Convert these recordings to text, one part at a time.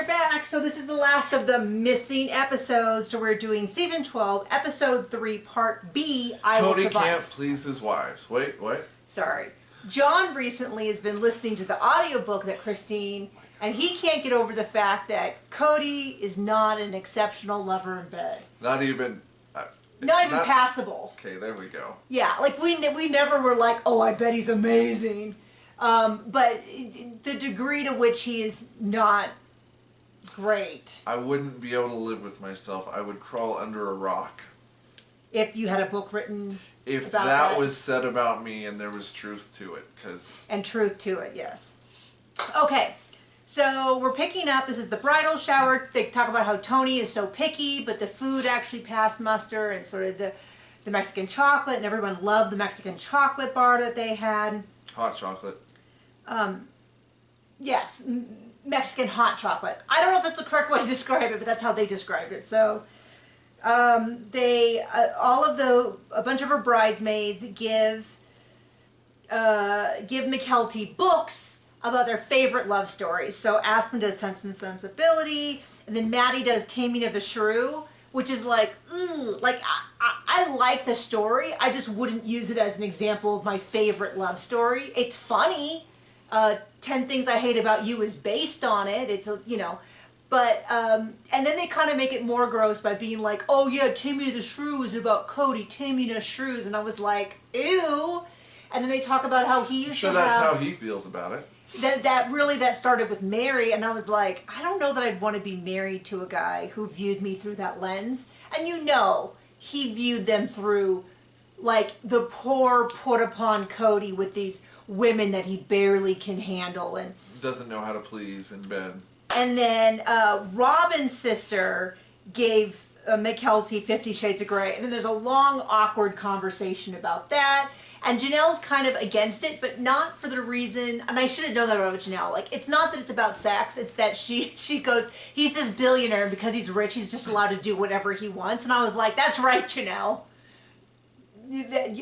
we're back. So this is the last of the missing episodes. So we're doing season 12, episode 3, part B. Cody can't please his wives. Wait, what? Sorry. John recently has been listening to the audiobook that Christine, and he can't get over the fact that Cody is not an exceptional lover in bed. Not even passable. Okay, there we go. Yeah, like we never were like, oh, I bet he's amazing. But the degree to which he is not great. I wouldn't be able to live with myself. I would crawl under a rock. If you had a book written if about that was said about me and there was truth to it. And truth to it, yes. Okay, so we're picking up. This is the bridal shower. They talk about how Tony is so picky, but the food actually passed muster, and sort of the Mexican chocolate, and everyone loved the Mexican chocolate bar that they had. Hot chocolate. Yes, Mexican hot chocolate. I don't know if that's the correct way to describe it, but that's how they described it. So a bunch of her bridesmaids give McKelty books about their favorite love stories. So Aspen does Sense and Sensibility, and then Maddie does Taming of the Shrew, which is like, ooh, like I like the story. I just wouldn't use it as an example of my favorite love story. It's funny. 10 Things I Hate About You is based on it. It's, you know, but, and then they kind of make it more gross by being like, oh yeah, Taming of the Shrew is about Cody taming a shrews. And I was like, ew. And then they talk about how he used to have... that's how he feels about it. That started with Mary, and I was like, I don't know that I'd want to be married to a guy who viewed me through that lens. And you know, he viewed them through, like, the poor put-upon Cody with these women that he barely can handle. And doesn't know how to please in bed. And then Robin's sister gave McKelty 50 Shades of Grey, and then there's a long, awkward conversation about that. And Janelle's kind of against it, but not for the reason, and I should have known that about Janelle, like, it's not that it's about sex, it's that she goes, he's this billionaire, and because he's rich, he's just allowed to do whatever he wants. And I was like, that's right, Janelle.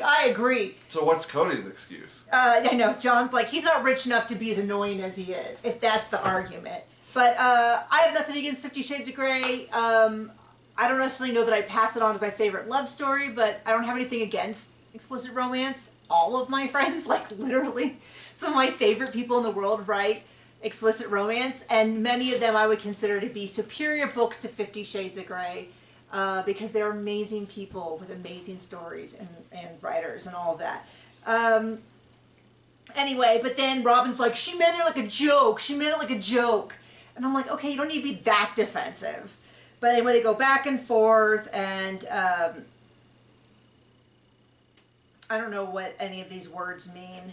I agree. So what's Cody's excuse? I know, John's like, he's not rich enough to be as annoying as he is, if that's the argument. But I have nothing against 50 Shades of Grey. I don't necessarily know that I'd pass it on as my favorite love story, but I don't have anything against explicit romance. All of my friends, like literally some of my favorite people in the world write explicit romance, and many of them I would consider to be superior books to 50 Shades of Grey, because they're amazing people with amazing stories and writers and all of that. Anyway, but then Robin's like, she meant it like a joke, she meant it like a joke. And I'm like, okay, you don't need to be that defensive. But anyway, they go back and forth, and I don't know what any of these words mean.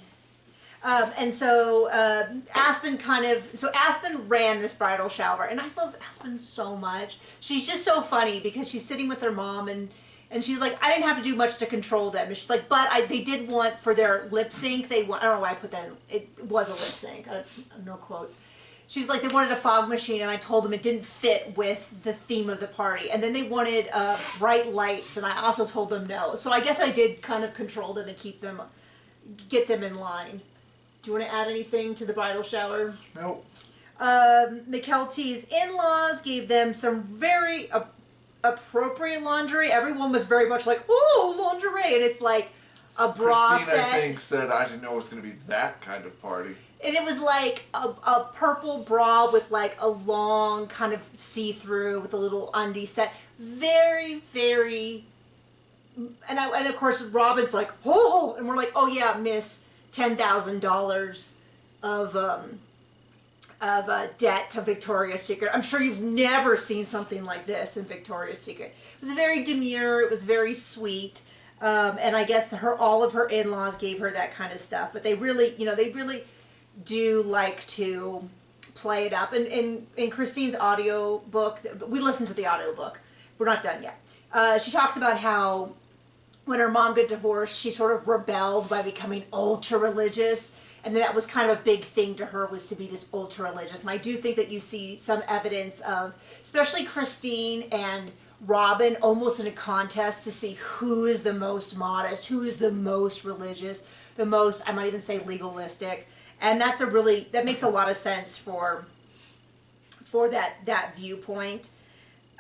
And so Aspen ran this bridal shower, and I love Aspen so much. She's just so funny because she's sitting with her mom, and she's like, I didn't have to do much to control them. And she's like, but they did want, for their lip sync, I don't know why I put that in, it was a lip sync, no quotes. She's like, they wanted a fog machine, and I told them it didn't fit with the theme of the party. And then they wanted bright lights, and I also told them no. So I guess I did kind of control them and get them in line. Do you want to add anything to the bridal shower? Nope. McKelty's in-laws gave them some very appropriate lingerie. Everyone was very much like, oh, lingerie. And it's like a bra Christine, set. I think, said, I didn't know it was going to be that kind of party. And it was like a purple bra with like a long kind of see-through with a little undie set. Very, very... And of course Robin's like, oh! And we're like, oh yeah, miss, $10,000 of debt to Victoria's Secret. I'm sure you've never seen something like this in Victoria's Secret. It was very demure, it was very sweet. And I guess all of her in-laws gave her that kind of stuff. But they really, they really do like to play it up. And in Christine's audio book, we listened to the audio book. We're not done yet. She talks about how when her mom got divorced, she sort of rebelled by becoming ultra religious. And that was kind of a big thing to her, was to be this ultra religious. And I do think that you see some evidence of, especially Christine and Robin, almost in a contest to see who is the most modest, who is the most religious, the most, I might even say, legalistic. And that makes a lot of sense for for that viewpoint.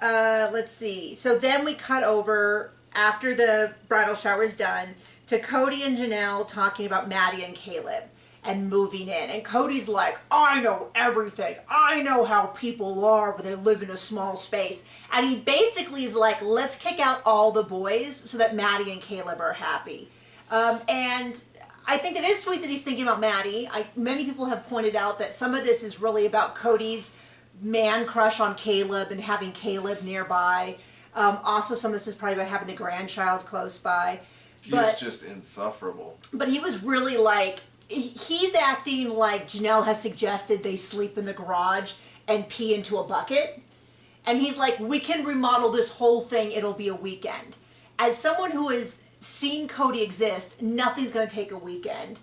Let's see. So then we cut over after the bridal shower is done to Cody and Janelle talking about Maddie and Caleb and moving in. And Cody's like, I know everything. I know how people are when they live in a small space. And he basically is like, let's kick out all the boys so that Maddie and Caleb are happy. And I think it is sweet that he's thinking about Maddie. Many people have pointed out that some of this is really about Cody's man crush on Caleb and having Caleb nearby. Also, some of this is probably about having the grandchild close by. He's just insufferable. But he was really like, he's acting like Janelle has suggested they sleep in the garage and pee into a bucket. And he's like, we can remodel this whole thing. It'll be a weekend. As someone who has seen Cody exist, nothing's going to take a weekend.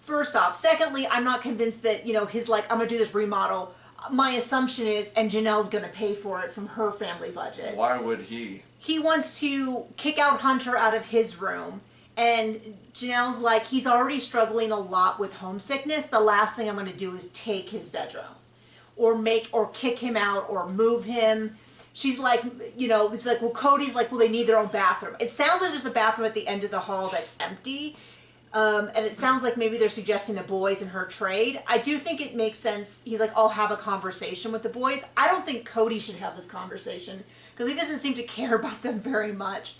First off. Secondly, I'm not convinced that, he's like, I'm going to do this remodel. My assumption is, and Janelle's going to pay for it from her family budget. Why would he? He wants to kick out Hunter out of his room. And Janelle's like, he's already struggling a lot with homesickness. The last thing I'm going to do is take his bedroom. Or kick him out or move him. She's like, it's like, well, Cody's like, well, they need their own bathroom. It sounds like there's a bathroom at the end of the hall that's empty. And it sounds like maybe they're suggesting the boys in her trade. I do think it makes sense. He's like, I'll have a conversation with the boys. I don't think Cody should have this conversation because he doesn't seem to care about them very much.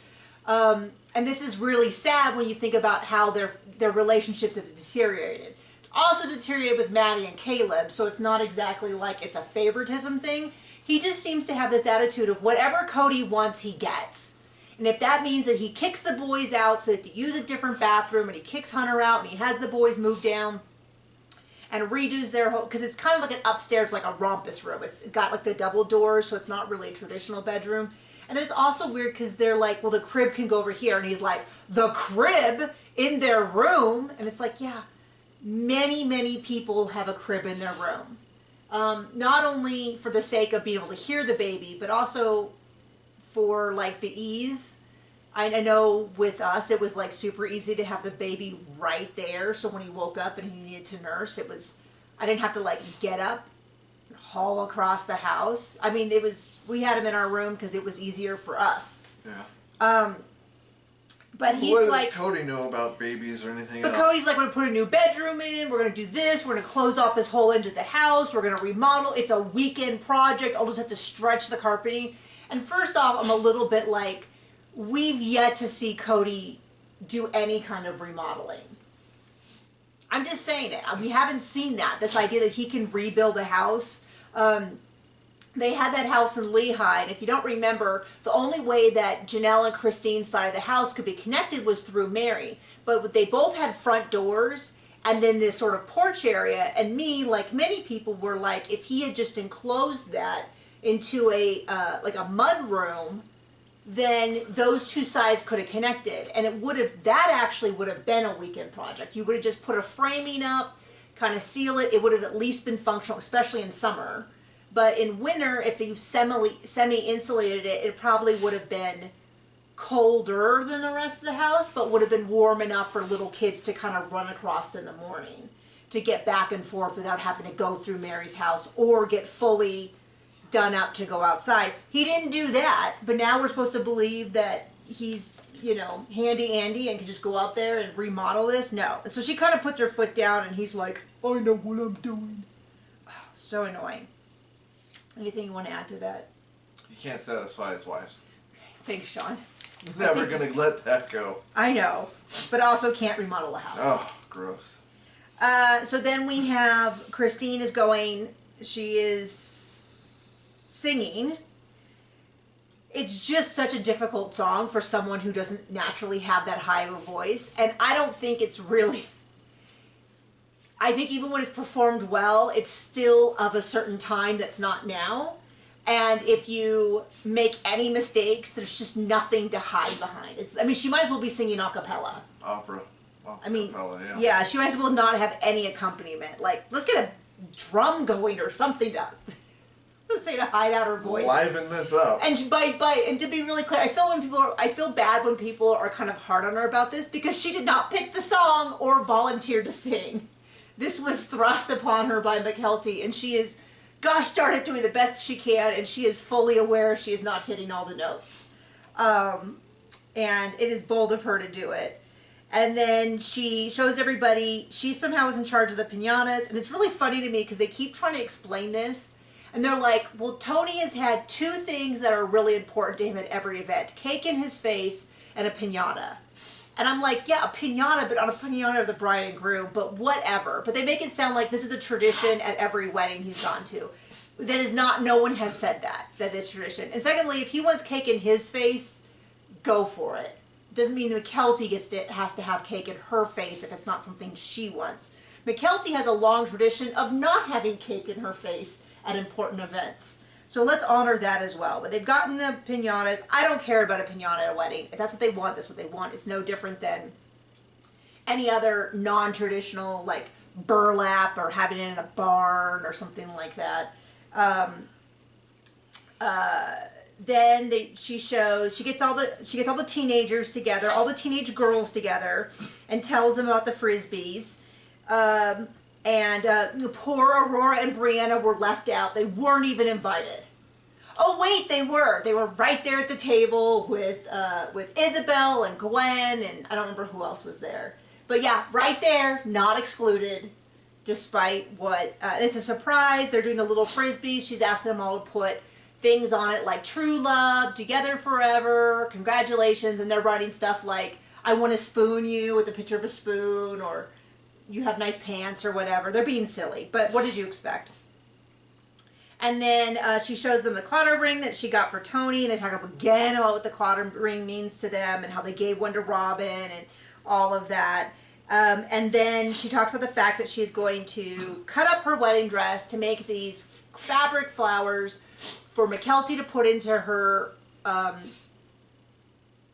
And this is really sad when you think about how their relationships have deteriorated. Also deteriorated with Maddie and Caleb, so it's not exactly like it's a favoritism thing. He just seems to have this attitude of whatever Cody wants, he gets. And if that means that he kicks the boys out so that they use a different bathroom and he kicks Hunter out and he has the boys move down and redos their whole, because it's kind of like an upstairs, like a rompus room. It's got like the double doors, so it's not really a traditional bedroom. And then it's also weird because they're like, well, the crib can go over here. And he's like, the crib in their room? And it's like, yeah, many, many people have a crib in their room. Not only for the sake of being able to hear the baby, but also for like the ease. I know with us, it was like super easy to have the baby right there. So when he woke up and he needed to nurse, I didn't have to like get up and haul across the house. I mean, we had him in our room because it was easier for us. Yeah. But he's what like, does Cody know about babies or anything but else? Cody's like, we're going to put a new bedroom in, we're going to do this, we're going to close off this whole end of the house, we're going to remodel, it's a weekend project, I'll just have to stretch the carpeting. And first off, I'm a little bit like, we've yet to see Cody do any kind of remodeling. I'm just saying it. We haven't seen that, this idea that he can rebuild a house. They had that house in Lehigh, and if you don't remember, the only way that Janelle and Christine's side of the house could be connected was through Mary. But they both had front doors, and then this sort of porch area, and me, like many people, were like, if he had just enclosed that into a mud room, then those two sides could have connected, and that actually would have been a weekend project. You would have just put a framing up, kind of seal it. It would have at least been functional, especially in summer. But in winter, if you semi-insulated it, it probably would have been colder than the rest of the house, but would have been warm enough for little kids to kind of run across in the morning to get back and forth without having to go through Mary's house or get fully done up to go outside. He didn't do that, but now we're supposed to believe that he's, handy Andy and can just go out there and remodel this? No. So she kind of puts her foot down and he's like, I know what I'm doing. So annoying. Anything you want to add to that? He can't satisfy his wives. Thanks, Sean. Never gonna let that go. I know, but also can't remodel a house. Oh, gross. So then we have Christine is going, she is singing. It's just such a difficult song for someone who doesn't naturally have that high of a voice. And I don't think it's really, I think even when it's performed well, it's still of a certain time that's not now. And if you make any mistakes, there's just nothing to hide behind. She might as well be singing a cappella. Opera. Cappella, yeah. Yeah, she might as well not have any accompaniment. Like, let's get a drum going or something to hide out her voice. Liven this up. And and to be really clear, I feel bad when people are kind of hard on her about this because she did not pick the song or volunteer to sing. This was thrust upon her by McKelty, and she is gosh darn it, doing the best she can, and she is fully aware she is not hitting all the notes. And it is bold of her to do it. And then she shows everybody she somehow is in charge of the piñatas, and it's really funny to me because they keep trying to explain this, and they're like, well, Tony has had two things that are really important to him at every event: cake in his face and a piñata. And I'm like, yeah, a piñata, but on a piñata of the bride and groom, but whatever. But they make it sound like this is a tradition at every wedding he's gone to. That is not, no one has said that is tradition. And secondly, if he wants cake in his face, go for it. Doesn't mean McKelty has to have cake in her face if it's not something she wants. McKelty has a long tradition of not having cake in her face at important events. So let's honor that as well. But they've gotten the piñatas. I don't care about a piñata at a wedding. If that's what they want, that's what they want. It's no different than any other non-traditional, like burlap or having it in a barn or something like that. Then she gets all the teenagers together, all the teenage girls together, and tells them about the Frisbees. Poor Aurora and Brianna were left out. They weren't even invited. Oh wait, they were. They were right there at the table with Isabel and Gwen, and I don't remember who else was there. But yeah, right there, not excluded, despite what. And it's a surprise. They're doing the little Frisbees. She's asking them all to put things on it like true love, together forever, congratulations, and they're writing stuff like, I want to spoon you, with a picture of a spoon, or you have nice pants, or whatever. They're being silly, but what did you expect? And then she shows them the clotter ring that she got for Tony, and they talk again about what the clotter ring means to them, and how they gave one to Robin, and all of that. And then she talks about the fact that she's going to cut up her wedding dress to make these fabric flowers for McKelty to put into her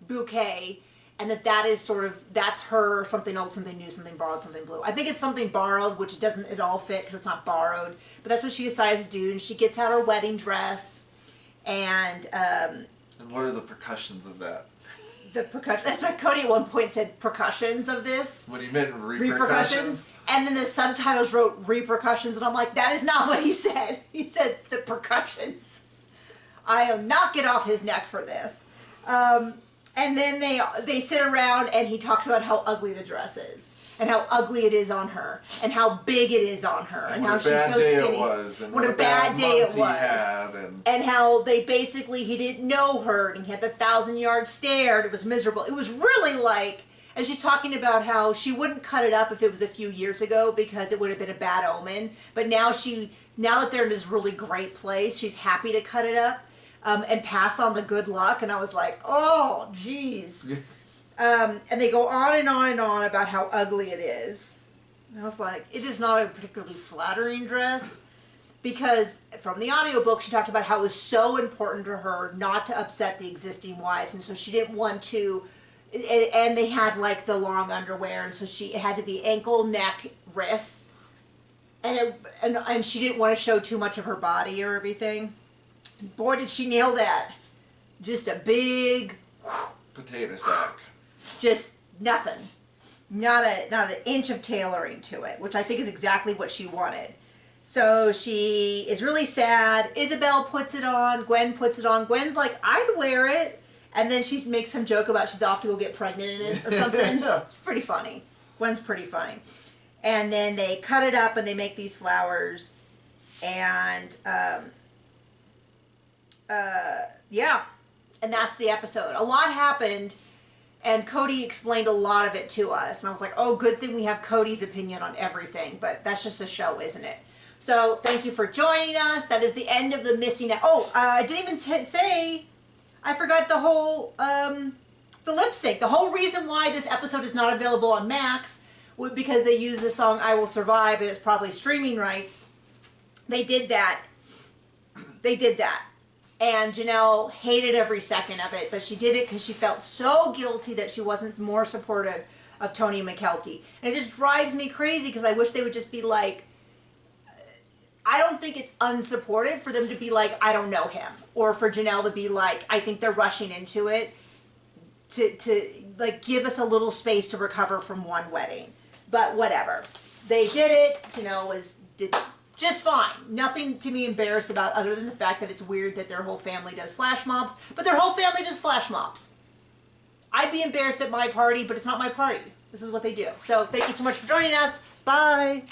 bouquet, and that's her something old, something new, something borrowed, something blue. I think it's something borrowed, which doesn't at all fit because it's not borrowed, but that's what she decided to do. And she gets out her wedding dress, and what are the percussions of that? The percussion. That's why Cody at one point said percussions of this. When he meant repercussions. And then the subtitles wrote repercussions, and I'm like, that is not what he said. He said the percussions. I'll not get off his neck for this. And then they sit around, and he talks about how ugly the dress is, and how ugly it is on her, and how big it is on her, and how she's so skinny. What a bad day it was. And how he didn't know her, and he had the 1,000-yard stare, and it was miserable. It was really like, and she's talking about how she wouldn't cut it up if it was a few years ago because it would have been a bad omen. But now that they're in this really great place, she's happy to cut it up. And pass on the good luck, and I was like, oh, geez. And they go on and on and on about how ugly it is. And I was like, it is not a particularly flattering dress, because from the audiobook, she talked about how it was so important to her not to upset the existing wives, and so she didn't want to, and they had like the long underwear, and so it had to be ankle, neck, wrists, and she didn't want to show too much of her body or everything. Boy, did she nail that. Just a big potato sack. Just nothing. Not an inch of tailoring to it, which I think is exactly what she wanted. So she is really sad. Isabel puts it on. Gwen puts it on. Gwen's like, I'd wear it. And then she makes some joke about she's off to go get pregnant in it or something. Yeah. It's pretty funny. Gwen's pretty funny. And then they cut it up and they make these flowers. And yeah, and that's the episode. A lot happened, and Cody explained a lot of it to us, and I was like, oh, good thing we have Cody's opinion on everything, but that's just a show, isn't it? So thank you for joining us. That is the end of the missing. I didn't even say, I forgot the whole the lip sync. The whole reason why this episode is not available on Max was because they used the song I Will Survive, and it's probably streaming rights. They did that. And Janelle hated every second of it, but she did it because she felt so guilty that she wasn't more supportive of Tony and McKelty. And it just drives me crazy because I wish they would just be like, I don't think it's unsupportive for them to be like, I don't know him. Or for Janelle to be like, I think they're rushing into it to like give us a little space to recover from one wedding. But whatever. They did it. Janelle Just fine. Nothing to be embarrassed about other than the fact that it's weird that their whole family does flash mobs, but their whole family does flash mobs. I'd be embarrassed at my party, but it's not my party. This is what they do. So thank you so much for joining us. Bye.